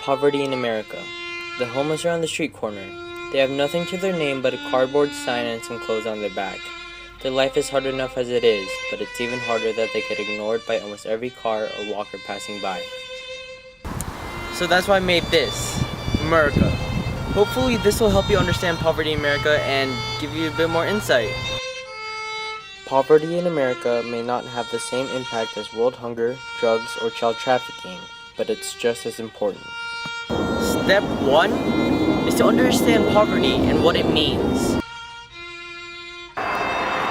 Poverty in America. The homeless are on the street corner. They have nothing to their name but a cardboard sign and some clothes on their back. Their life is hard enough as it is, but it's even harder that they get ignored by almost every car or walker passing by. So that's why I made this, America. Hopefully this will help you understand poverty in America and give you a bit more insight. Poverty in America may not have the same impact as world hunger, drugs, or child trafficking, but it's just as important. Step 1 is to understand poverty and what it means.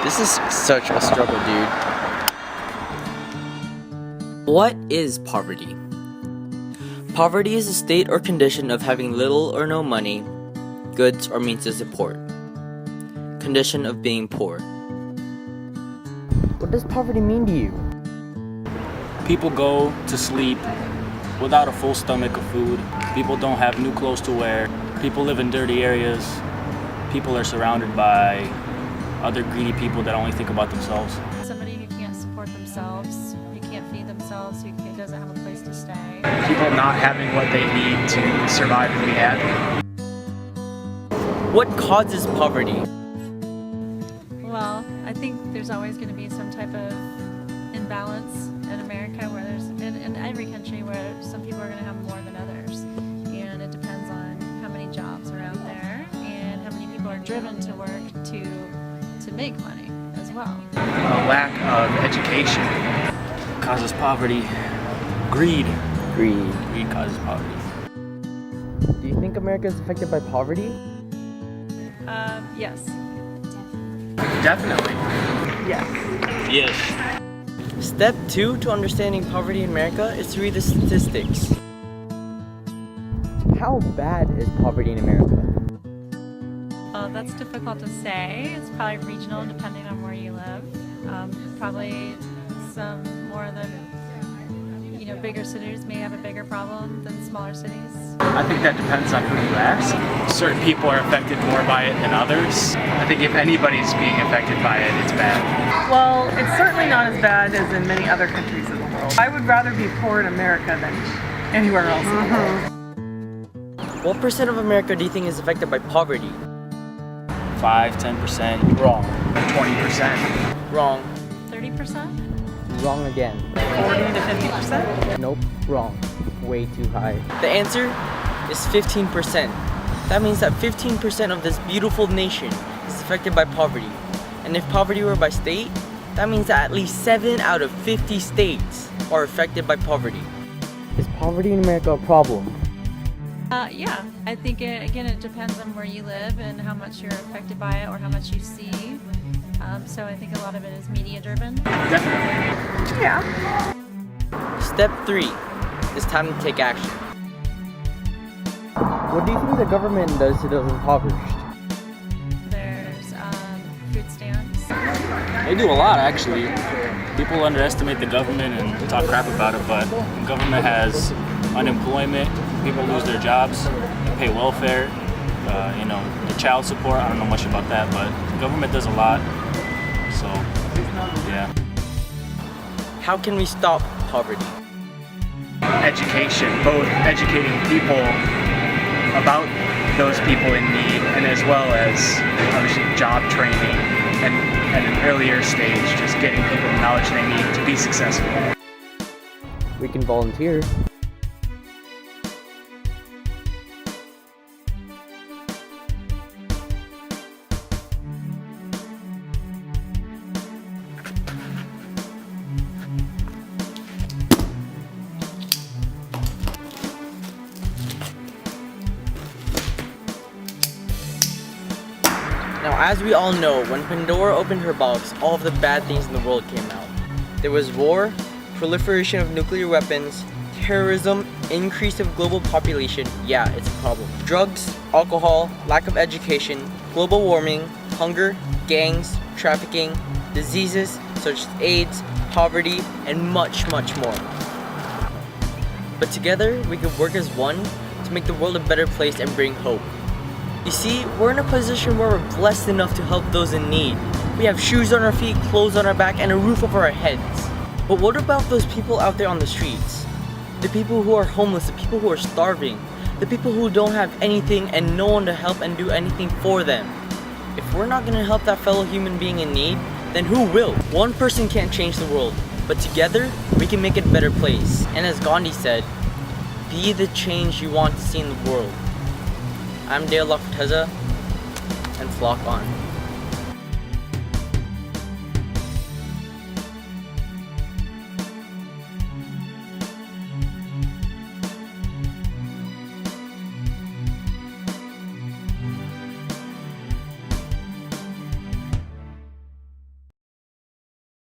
This is such a struggle, dude. What is poverty? Poverty is a state or condition of having little or no money, goods, or means to support. Condition of being poor. What does poverty mean to you? People go to sleep without a full stomach of food. People don't have new clothes to wear. People live in dirty areas. People are surrounded by other greedy people that only think about themselves. Somebody who can't support themselves, who can't feed themselves, who doesn't have a place to stay. People not having what they need to survive and be happy. What causes poverty? Well, I think there's always going to be some type of imbalance in America, where there's in every country where some people are going to have more than others, and it depends on how many jobs are out there and how many people are driven to work to make money as well. A lack of education. Causes poverty. Greed. Greed. Greed causes poverty. Do you think America is affected by poverty? Yes. Definitely. Yes. Step 2 to understanding poverty in America is to read the statistics. How bad is poverty in America? That's difficult to say. It's probably regional depending on where you live. Probably some more than, bigger cities may have a bigger problem than smaller cities. I think that depends on who you ask. Certain people are affected more by it than others. I think if anybody's being affected by it, it's bad. Well, it's certainly not as bad as in many other countries of the world. I would rather be poor in America than anywhere else in the world. What percent of America do you think is affected by poverty? 5-10%. Wrong. 20%. Wrong. 30%? Wrong again. 40 to 50%? Nope. Wrong. Way too high. The answer is 15%. That means that 15% of this beautiful nation is affected by poverty. And if poverty were by state, that means that at least 7 out of 50 states are affected by poverty. Is poverty in America a problem? Yeah, I think it depends on where you live and how much you're affected by it or how much you see. So I think a lot of it is media driven. Definitely. Yeah. Step 3 is time to take action. What do you think the government does to those impoverished? There's food stamps. They do a lot, actually. People underestimate the government and talk crap about it, but the government has unemployment, people lose their jobs, they pay welfare, the child support. I don't know much about that, but the government does a lot. So, yeah. How can we stop poverty? Education, both educating people about those people in need, and as well as obviously job training and at an earlier stage, just getting people the knowledge they need to be successful. We can volunteer. Now, as we all know, when Pandora opened her box, all of the bad things in the world came out. There was war, proliferation of nuclear weapons, terrorism, increase of global population. Yeah, it's a problem. Drugs, alcohol, lack of education, global warming, hunger, gangs, trafficking, diseases such as AIDS, poverty, and much, much more. But together, we could work as one to make the world a better place and bring hope. You see, we're in a position where we're blessed enough to help those in need. We have shoes on our feet, clothes on our back, and a roof over our heads. But what about those people out there on the streets? the people who are homeless, the people who are starving, the people who don't have anything and no one to help and do anything for them. If we're not going to help that fellow human being in need, then who will? One person can't change the world, but together we can make it a better place. And as Gandhi said, be the change you want to see in the world. I'm Dale Laforteza, and flock on.